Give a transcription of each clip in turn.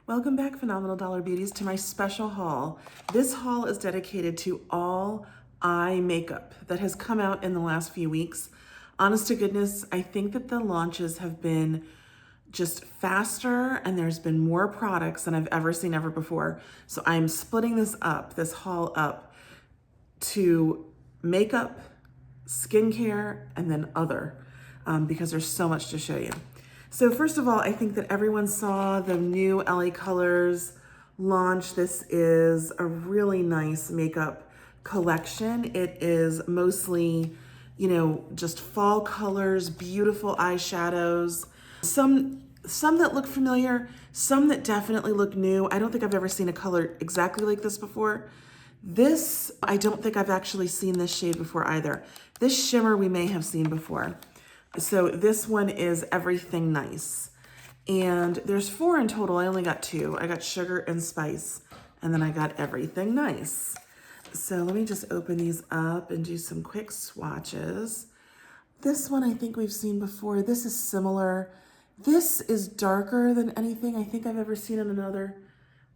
Welcome back, Phenomenal Dollar Beauties, to my special haul. This haul is dedicated to all eye makeup that has come out in the last few weeks. Honest to goodness, I think that the launches have been just faster and there's been more products than I've ever seen ever before. So I'm splitting this haul up to makeup, skincare, and then other, because there's so much to show you. So first of all, I think that everyone saw the new LA Colors launch. This is a really nice makeup collection. It is mostly, just fall colors, beautiful eyeshadows, some that look familiar, some that definitely look new. I don't think I've ever seen a color exactly like this before. This, I don't think I've actually seen this shade before either. This shimmer we may have seen before. So this one is Everything Nice. And there's 4 in total. I only got 2. I got Sugar and Spice, and then I got Everything Nice. So let me just open these up and do some quick swatches. This one I think we've seen before. This is similar. This is darker than anything I think I've ever seen in another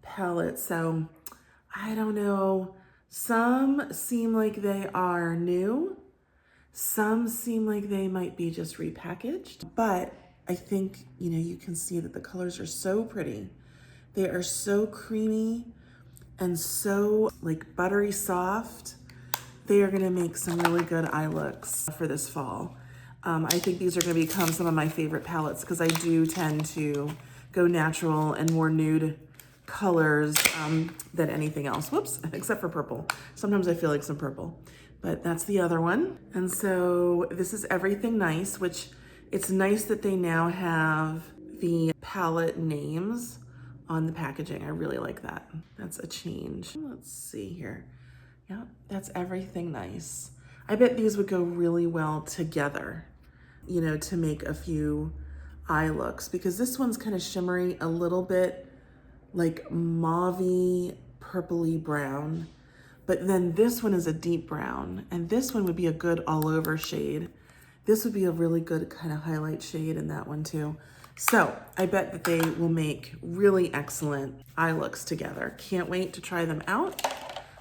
palette. So I don't know. Some seem like they are new. Some seem like they might be just repackaged, but I think, you can see that the colors are so pretty. They are so creamy and so like buttery soft. They are gonna make some really good eye looks for this fall. I think these are gonna become some of my favorite palettes because I do tend to go natural and more nude colors than anything else. Whoops, except for purple. Sometimes I feel like some purple. But that's the other one. And so this is Everything Nice, which it's nice that they now have the palette names on the packaging. I really like that. That's a change. Let's see here. Yeah, that's Everything Nice. I bet these would go really well together, to make a few eye looks, because this one's kind of shimmery, a little bit like mauvey, purpley brown. But then this one is a deep brown, and this one would be a good all over shade. This would be a really good kind of highlight shade in that one too. So I bet that they will make really excellent eye looks together. Can't wait to try them out.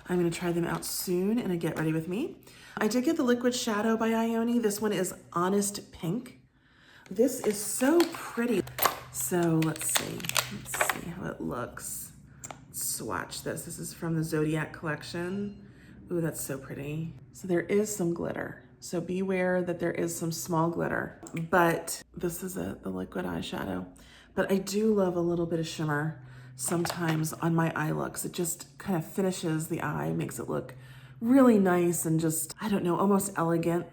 I'm gonna try them out soon in a Get Ready With Me. I did get the Liquid Shadow by Ioni. This one is Honest Pink. This is so pretty. So let's see how it looks. Swatch this. This is from the Zodiac collection. Ooh, that's so pretty. So there is some glitter. So beware that there is some small glitter, but this is the liquid eyeshadow. But I do love a little bit of shimmer sometimes on my eye looks. It just kind of finishes the eye, makes it look really nice and just, I don't know, almost elegant.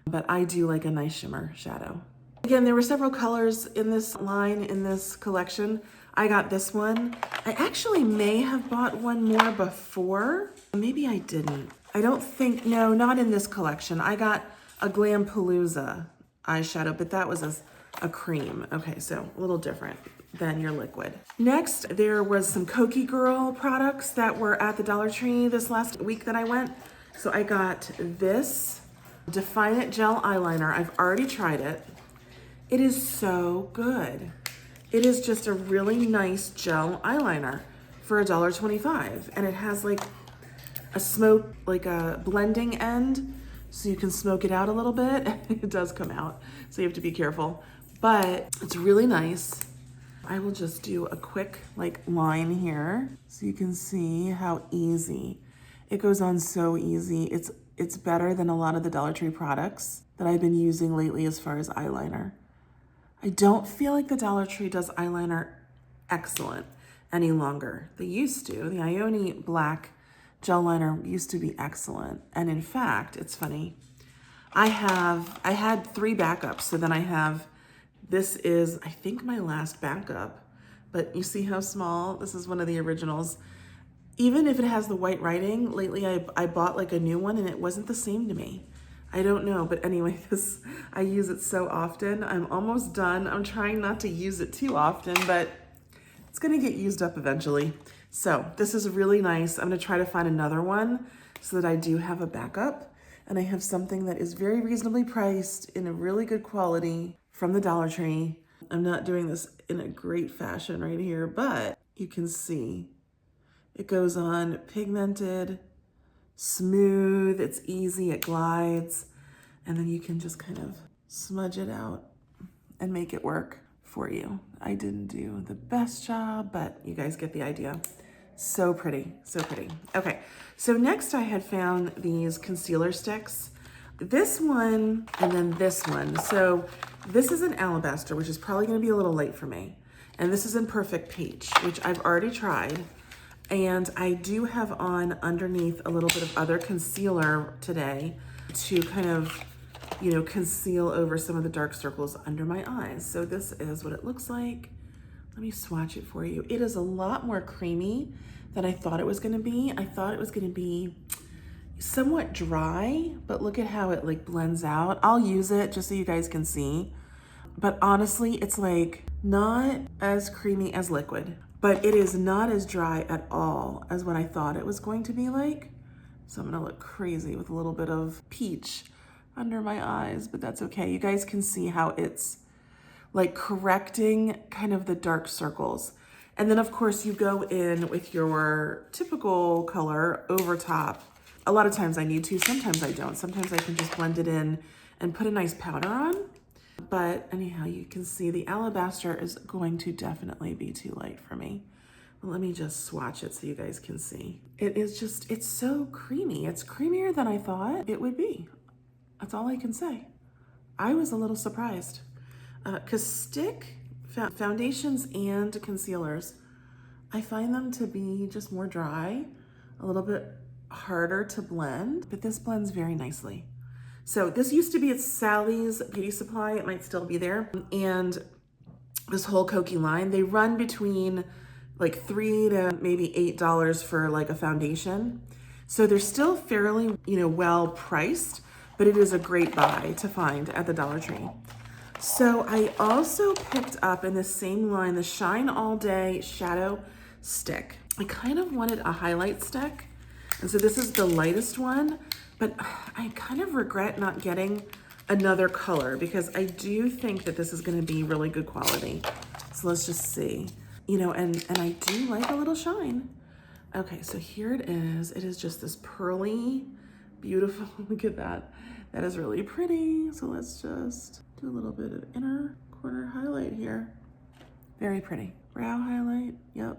But I do like a nice shimmer shadow. Again, there were several colors in this line, in this collection. I got this one. I actually may have bought one more before. Maybe I didn't. I don't think, no, not in this collection. I got a Glampalooza eyeshadow, but that was a cream. Okay, so a little different than your liquid. Next, there was some Koki Girl products that were at the Dollar Tree this last week that I went. So I got this Define It Gel Eyeliner. I've already tried it. It is so good. It is just a really nice gel eyeliner for $1.25. And it has like a smoke, like a blending end, so you can smoke it out a little bit. It does come out, so you have to be careful. But it's really nice. I will just do a quick line here so you can see how easy. It goes on so easy. It's better than a lot of the Dollar Tree products that I've been using lately as far as eyeliner. I don't feel like the Dollar Tree does eyeliner excellent any longer. They used to. The Ioni black gel liner used to be excellent. And in fact, it's funny, I had 3 backups. So then I have, this is, I think, my last backup. But you see how small? This is one of the originals. Even if it has the white writing, lately I bought like a new one and it wasn't the same to me. I don't know, but anyway, I use it so often. I'm almost done. I'm trying not to use it too often, but it's gonna get used up eventually. So this is really nice. I'm gonna try to find another one so that I do have a backup. And I have something that is very reasonably priced in a really good quality from the Dollar Tree. I'm not doing this in a great fashion right here, but you can see it goes on pigmented, smooth, it's easy, it glides, and then you can just kind of smudge it out and make it work for you. I didn't do the best job, but you guys get the idea. So pretty, so pretty. Okay, so next I had found these concealer sticks. This one and then this one. So this is an alabaster, which is probably gonna be a little late for me. And this is in Perfect Peach, which I've already tried. And I do have on underneath a little bit of other concealer today to kind of, you know, conceal over some of the dark circles under my eyes. So this is what it looks like. Let me swatch it for you. It is a lot more creamy than I thought it was gonna be. I thought it was gonna be somewhat dry, but look at how it like blends out. I'll use it just so you guys can see. But honestly, it's like not as creamy as liquid, but it is not as dry at all as what I thought it was going to be like. So I'm gonna look crazy with a little bit of peach under my eyes, but that's okay. You guys can see how it's like correcting kind of the dark circles. And then of course you go in with your typical color over top. A lot of times I need to, sometimes I don't. Sometimes I can just blend it in and put a nice powder on. But anyhow, you can see the alabaster is going to definitely be too light for me. Let me just swatch it so you guys can see. It is just, it's so creamy. It's creamier than I thought it would be. That's all I can say. I was a little surprised. Because stick foundations and concealers, I find them to be just more dry, a little bit harder to blend, but this blends very nicely. So this used to be at Sally's Beauty Supply. It might still be there. And this whole Koki line, they run between like $3 to maybe $8 for like a foundation. So they're still fairly, you know, well priced, but it is a great buy to find at the Dollar Tree. So I also picked up in the same line, the Shine All Day Shadow Stick. I kind of wanted a highlight stick. And so this is the lightest one, but I kind of regret not getting another color because I do think that this is gonna be really good quality. So let's just see. You know, and I do like a little shine. Okay, so here it is. It is just this pearly, beautiful, look at that. That is really pretty. So let's just do a little bit of inner corner highlight here. Very pretty. Brow highlight, yep.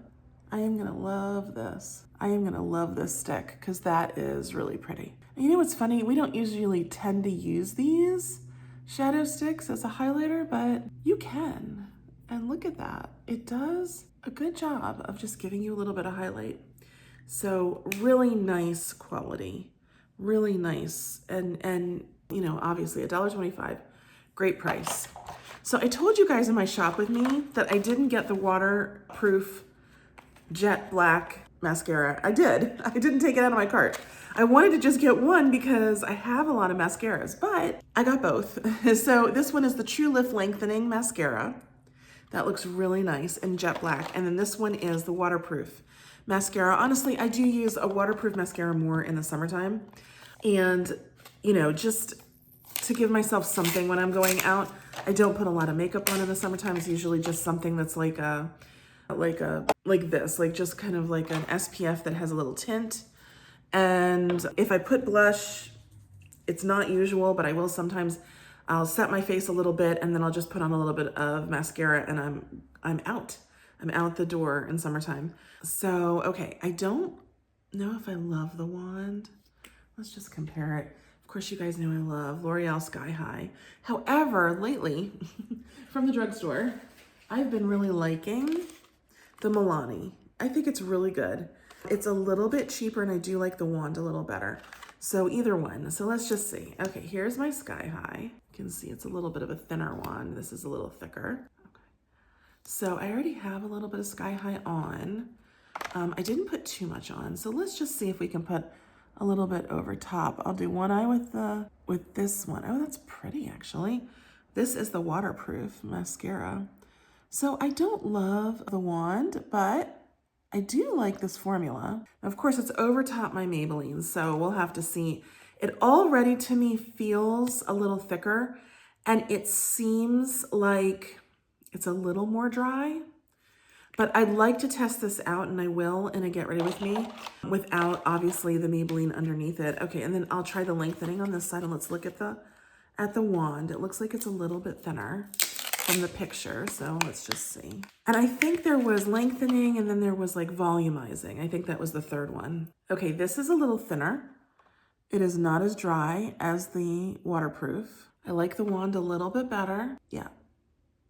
I am gonna love this. I am gonna love this stick because that is really pretty. And you know what's funny? We don't usually tend to use these shadow sticks as a highlighter, but you can. And look at that. It does a good job of just giving you a little bit of highlight. So really nice quality, really nice. And you know, obviously $1.25, great price. So I told you guys in my shop with me that I didn't get the waterproof jet black mascara. I didn't take it out of my cart. I wanted to just get one because I have a lot of mascaras, but I got both. So this one is the True Lift Lengthening Mascara. That looks really nice in jet black. And then this one is the waterproof mascara. Honestly, I do use a waterproof mascara more in the summertime. And, you know, just to give myself something when I'm going out. I don't put a lot of makeup on in the summertime. It's usually just something that's like this, like just kind of like an SPF that has a little tint. And if I put blush, it's not usual, but I will sometimes. I'll set my face a little bit and then I'll just put on a little bit of mascara and I'm out. I'm out the door in summertime. So, okay, I don't know if I love the wand. Let's just compare it. Of course, you guys know I love L'Oreal Sky High. However, lately, from the drugstore, I've been really liking the Milani. I think it's really good. It's a little bit cheaper and I do like the wand a little better. So either one. So let's just see. Okay, here's my Sky High. You can see it's a little bit of a thinner wand. This is a little thicker. Okay. So I already have a little bit of Sky High on. I didn't put too much on. So let's just see if we can put a little bit over top. I'll do one eye with this one. Oh, that's pretty actually. This is the waterproof mascara. So I don't love the wand, but I do like this formula. Of course, it's over top my Maybelline, so we'll have to see. It already to me feels a little thicker and it seems like it's a little more dry, But I'd like to test this out, and I will in a Get Ready With Me without obviously the Maybelline underneath it. Okay, and then I'll try the lengthening on this side, and let's look at the wand. It looks like it's a little bit thinner from the picture, so let's just see. And I think there was lengthening, and then there was like volumizing. I think that was the third one. Okay, this is a little thinner. It is not as dry as the waterproof. I like the wand a little bit better. Yeah,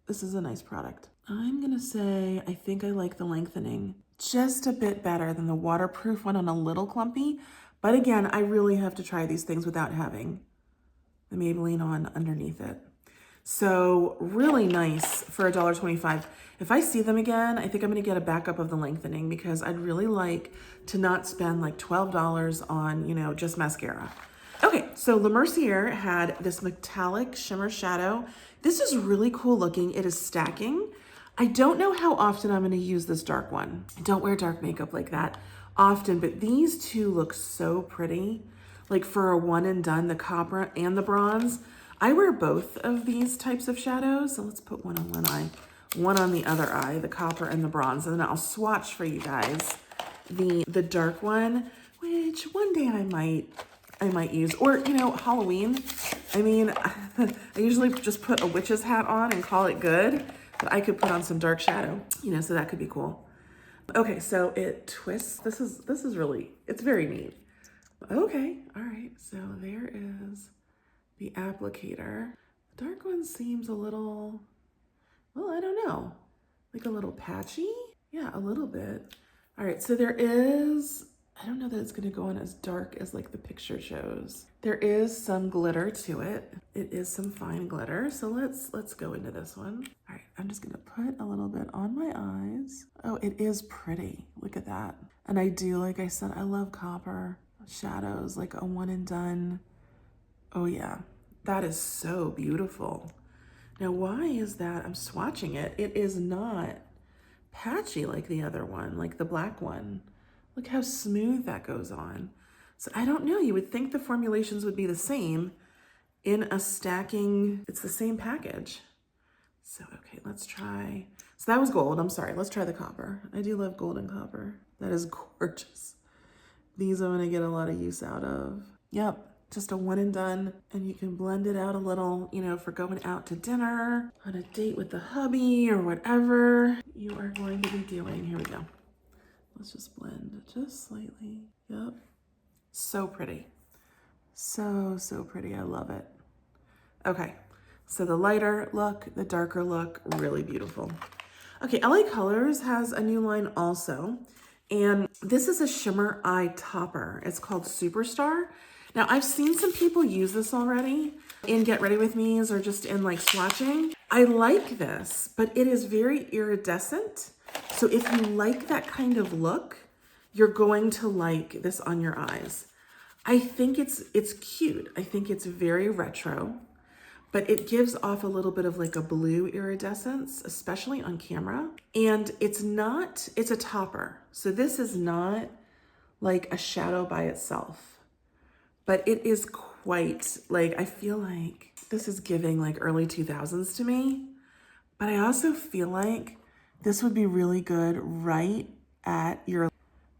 this is a nice product. I'm gonna say I think I like the lengthening just a bit better than the waterproof one, on a little clumpy. But again, I really have to try these things without having the Maybelline on underneath it. So really nice for $1.25. If I see them again, I think I'm gonna get a backup of the lengthening, because I'd really like to not spend like $12 on, you know, just mascara. Okay, so La Merciere had this metallic shimmer shadow. This is really cool looking. It is stacking. I don't know how often I'm gonna use this dark one. I don't wear dark makeup like that often, but these two look so pretty. Like for a one and done, the copper and the bronze. I wear both of these types of shadows. So let's put one on one eye, one on the other eye, the copper and the bronze. And then I'll swatch for you guys the dark one, which one day I might use, or, you know, Halloween. I mean, I usually just put a witch's hat on and call it good, but I could put on some dark shadow, you know, so that could be cool. Okay, so it twists. This is really, it's very neat. Okay, all right, so there is the applicator. The dark one seems a little, well, I don't know, like a little patchy. Yeah, a little bit. All right, so there is, I don't know that it's gonna go on as dark as like the picture shows. There is some glitter to it. It is some fine glitter. So let's go into this one. All right, I'm just gonna put a little bit on my eyes. Oh, it is pretty. Look at that. And I do, like I said, I love copper shadows, like a one and done. Oh yeah, that is so beautiful. Now, why is that? I'm swatching it. It is not patchy like the other one, like the black one. Look how smooth that goes on. So I don't know, you would think the formulations would be the same in a stacking, it's the same package. So, okay, let's try. So that was gold, I'm sorry, let's try the copper. I do love gold and copper. That is gorgeous. These I'm gonna get a lot of use out of. Yep, just a one and done, and you can blend it out a little, you know, for going out to dinner, on a date with the hubby, or whatever you are going to be doing. Here we go. Let's just blend just slightly. Yep. So pretty. So pretty. I love it. Okay. So the lighter look, the darker look, really beautiful. Okay, LA Colors has a new line also. And this is a shimmer eye topper. It's called Superstar. Now, I've seen some people use this already in Get Ready With Me's or just in like swatching. I like this, but it is very iridescent. So if you like that kind of look, you're going to like this on your eyes. I think it's cute. I think it's very retro, but it gives off a little bit of like a blue iridescence, especially on camera. And it's a topper. So this is not like a shadow by itself, but it is quite like, I feel like this is giving like early 2000s to me, but I also feel like this would be really good right at your,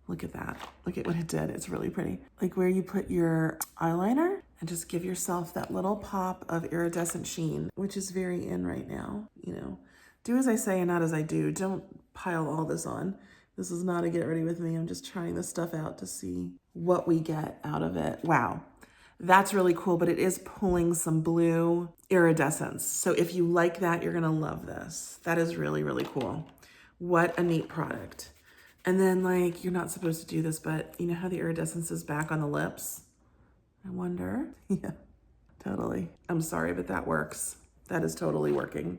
look at that. Look at what it did. It's really pretty. Like where you put your eyeliner and just give yourself that little pop of iridescent sheen, which is very in right now. You know, do as I say and not as I do. Don't pile all this on. This is not a Get Ready With Me. I'm just trying this stuff out to see what we get out of it. Wow. That's really cool, but it is pulling some blue iridescence. So if you like that, you're gonna love this. That is really, really cool. What a neat product. And then like, you're not supposed to do this, but you know how the iridescence is back on the lips? I wonder. Yeah, totally. I'm sorry, but that works. That is totally working.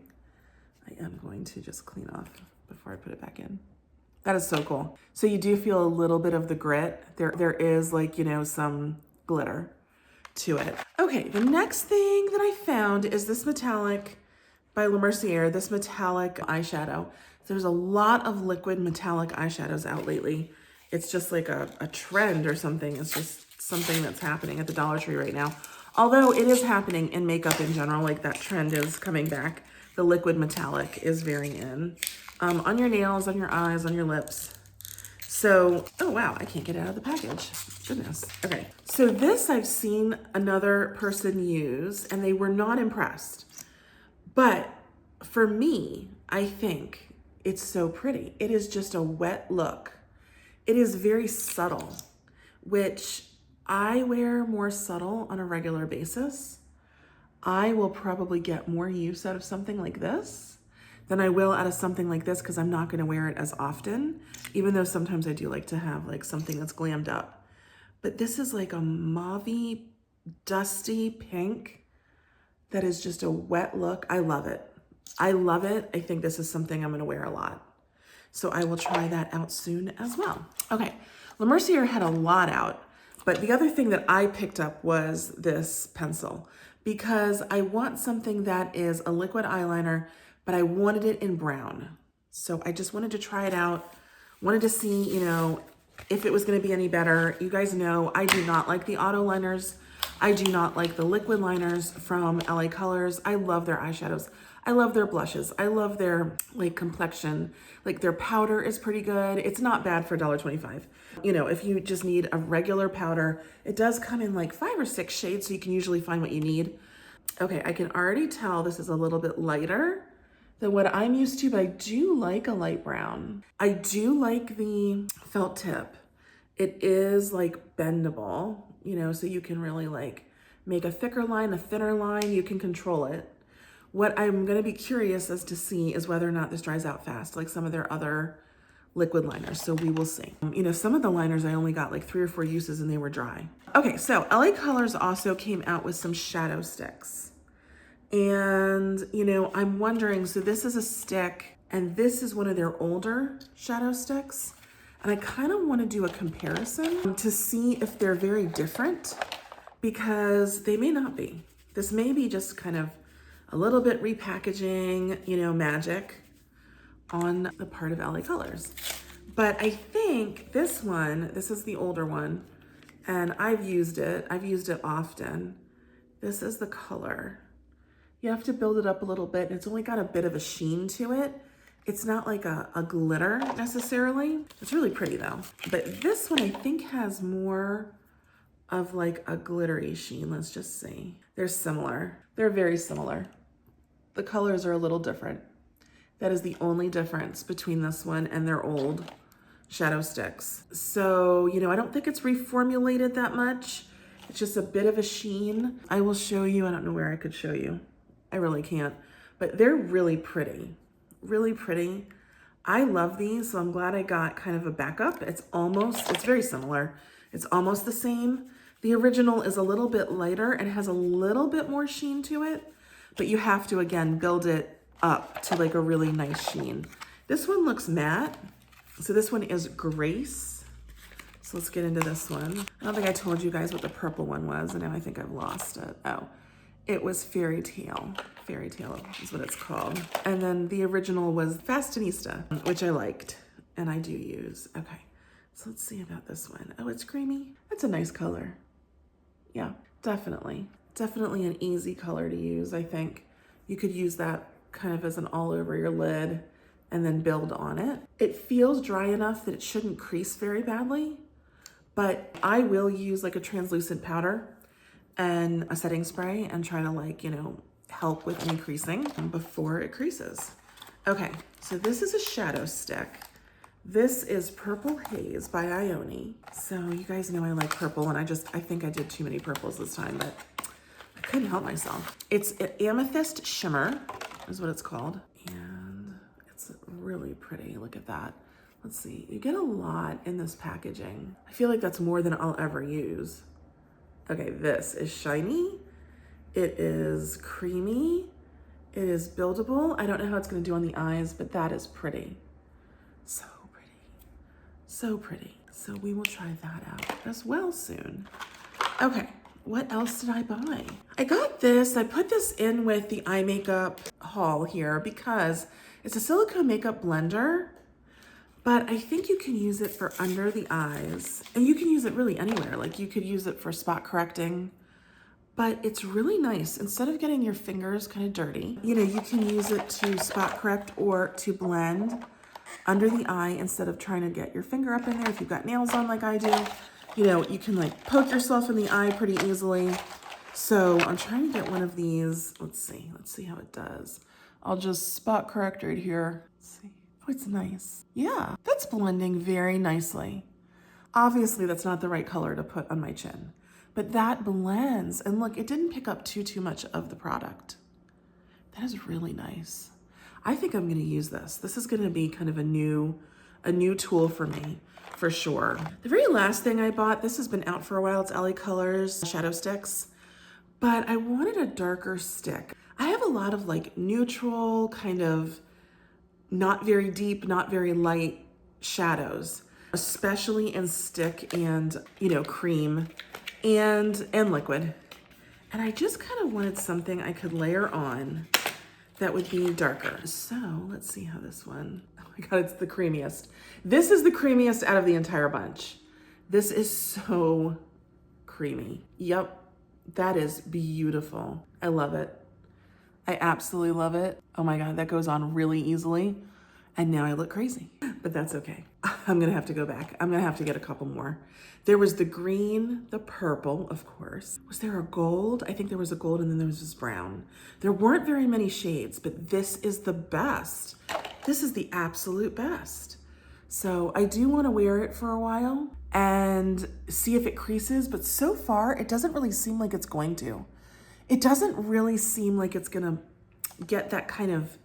I am going to just clean off before I put it back in. That is so cool. So you do feel a little bit of the grit. There is like, you know, some glitter to it. Okay, the next thing that I found is this metallic by La Merciere, this metallic eyeshadow. There's a lot of liquid metallic eyeshadows out lately. It's just like a trend or something. It's just something that's happening at the Dollar Tree right now. Although it is happening in makeup in general, like that trend is coming back. The liquid metallic is very in. on your nails, on your eyes, on your lips. So, oh wow, I can't get it out of the package. Goodness. Okay, so this I've seen another person use and they were not impressed. But for me, I think it's so pretty. It is just a wet look. It is very subtle, which I wear more subtle on a regular basis. I will probably get more use out of something like this than I will out of something like this because I'm not going to wear it as often, even though sometimes I do like to have like something that's glammed up. But this is like a mauvey, dusty pink that is just a wet look. I love it. I love it. I think this is something I'm going to wear a lot. So I will try that out soon as well. Okay, Merciere had a lot out, but the other thing that I picked up was this pencil because I want something that is a liquid eyeliner, but I wanted it in brown. So I just wanted to try it out, wanted to see, you know, if it was gonna be any better. You guys know I do not like the auto liners. I do not like the liquid liners from LA Colors. I love their eyeshadows. I love their blushes. I love their like complexion. Like their powder is pretty good. It's not bad for $1.25. You know, if you just need a regular powder, it does come in like 5 or 6 shades, so you can usually find what you need. Okay, I can already tell this is a little bit lighter than what I'm used to, but I do like a light brown. I do like the felt tip. It is like bendable, you know, so you can really like make a thicker line, a thinner line, you can control it. What I'm gonna be curious as to see is whether or not this dries out fast, like some of their other liquid liners, so we will see. You know, some of the liners I only got like 3 or 4 uses and they were dry. Okay, so LA Colors also came out with some shadow sticks. And, you know, I'm wondering, so this is a stick and this is one of their older shadow sticks. And I kind of want to do a comparison to see if they're very different because they may not be. This may be just kind of a little bit repackaging, you know, magic on the part of LA Colors. But I think this one, this is the older one, and I've used it often. This is the color. You have to build it up a little bit, and it's only got a bit of a sheen to it. It's not like a glitter necessarily. It's really pretty though. But this one I think has more of like a glittery sheen. Let's just see. They're similar. They're very similar. The colors are a little different. That is the only difference between this one and their old shadow sticks. So, you know, I don't think it's reformulated that much. It's just a bit of a sheen. I will show you. I don't know where I could show you. I really can't, but they're really pretty, really pretty. I love these, so I'm glad I got kind of a backup. It's very similar. It's almost the same. The original is a little bit lighter and has a little bit more sheen to it, but you have to, again, build it up to like a really nice sheen. This one looks matte. So this one is Grace. So let's get into this one. I don't think I told you guys what the purple one was, and now I think I've lost it. Oh. It was Fairy Tale. Fairy Tale is what it's called. And then the original was Fashionista, which I liked and I do use. Okay, so let's see about this one. Oh, it's creamy. That's a nice color. Yeah, definitely. Definitely an easy color to use, I think. You could use that kind of as an all over your lid and then build on it. It feels dry enough that it shouldn't crease very badly, but I will use like a translucent powder and a setting spray and try to like, you know, help with any creasing before it creases. Okay, so this is a shadow stick. This is Purple Haze by Ioni. So you guys know I like purple and I think I did too many purples this time, but I couldn't help myself. It's an Amethyst Shimmer is what it's called. And it's really pretty, look at that. Let's see, you get a lot in this packaging. I feel like that's more than I'll ever use. Okay, this is shiny. It is creamy. It is buildable. I don't know how it's gonna do on the eyes, but that is pretty. So pretty, so pretty. So we will try that out as well soon. Okay, what else did I buy? I got this, I put this in with the eye makeup haul here because it's a silicone makeup blender, but I think you can use it for under the eyes and you can use it really anywhere. Like you could use it for spot correcting. but it's really nice. Instead of getting your fingers kind of dirty, you know, you can use it to spot correct or to blend under the eye instead of trying to get your finger up in there. If you've got nails on like I do, you know, you can like poke yourself in the eye pretty easily. So I'm trying to get one of these. Let's see how it does. I'll just spot correct right here. Let's see. Oh, it's nice. Yeah, that's blending very nicely. Obviously, that's not the right color to put on my chin, but that blends. And look, it didn't pick up too much of the product. That is really nice. I think I'm gonna use this. This is gonna be kind of a new tool for me, for sure. The very last thing I bought, this has been out for a while, it's LA Colors shadow sticks, but I wanted a darker stick. I have a lot of like neutral, kind of not very deep, not very light shadows, especially in stick and, you know, cream and liquid. And I just kind of wanted something I could layer on that would be darker. So let's see how this one, oh my God, it's the creamiest. This is the creamiest out of the entire bunch. This is so creamy. Yep, that is beautiful. I love it. I absolutely love it. Oh my God, that goes on really easily. And now I look crazy, but that's okay. I'm gonna have to go back. I'm gonna have to get a couple more. There was the green, the purple, of course. Was there a gold? I think there was a gold and then there was this brown. There weren't very many shades, but this is the best. This is the absolute best. So I do wanna wear it for a while and see if it creases, but so far it doesn't really seem like it's going to. It doesn't really seem like it's gonna get that kind of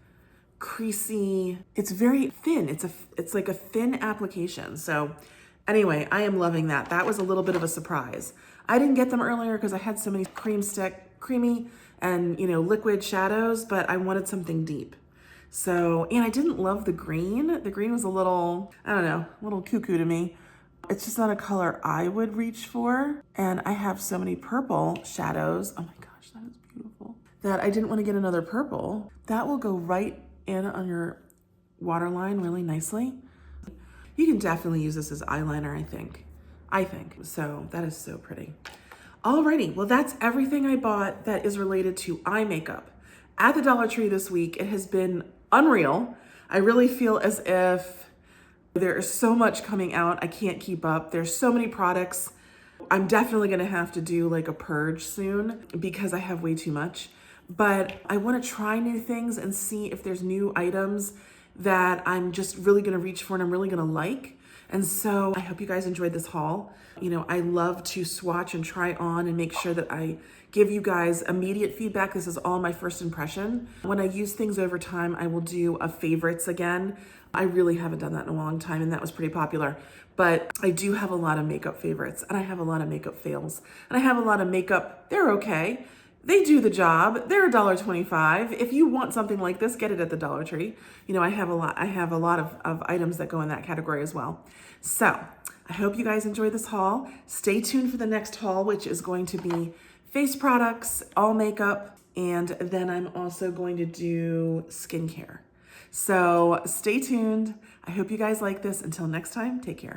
creasy. It's very thin. It's like a thin application. So anyway, I am loving that. That was a little bit of a surprise. I didn't get them earlier because I had so many creamy and, you know, liquid shadows, but I wanted something deep. So, and I didn't love the green. The green was a little, I don't know, a little cuckoo to me. It's just not a color I would reach for. And I have so many purple shadows. Oh my gosh, that is beautiful. That I didn't want to get another purple. That will go right in on your waterline really nicely. You can definitely use this as eyeliner, I think. So that is so pretty. Alrighty, well that's everything I bought that is related to eye makeup. At the Dollar Tree this week, it has been unreal. I really feel as if there is so much coming out, I can't keep up. There's so many products. I'm definitely gonna have to do like a purge soon because I have way too much. But I wanna try new things and see if there's new items that I'm just really gonna reach for and I'm really gonna like. And so I hope you guys enjoyed this haul. You know, I love to swatch and try on and make sure that I give you guys immediate feedback. This is all my first impression. When I use things over time, I will do a favorites again. I really haven't done that in a long time and that was pretty popular. But I do have a lot of makeup favorites and I have a lot of makeup fails. And I have a lot of makeup, they're okay. They do the job. They're $1.25. If you want something like this, get it at the Dollar Tree. You know, I have a lot of items that go in that category as well. So I hope you guys enjoyed this haul. Stay tuned for the next haul, which is going to be face products, all makeup, and then I'm also going to do skincare. So stay tuned. I hope you guys like this. Until next time, take care.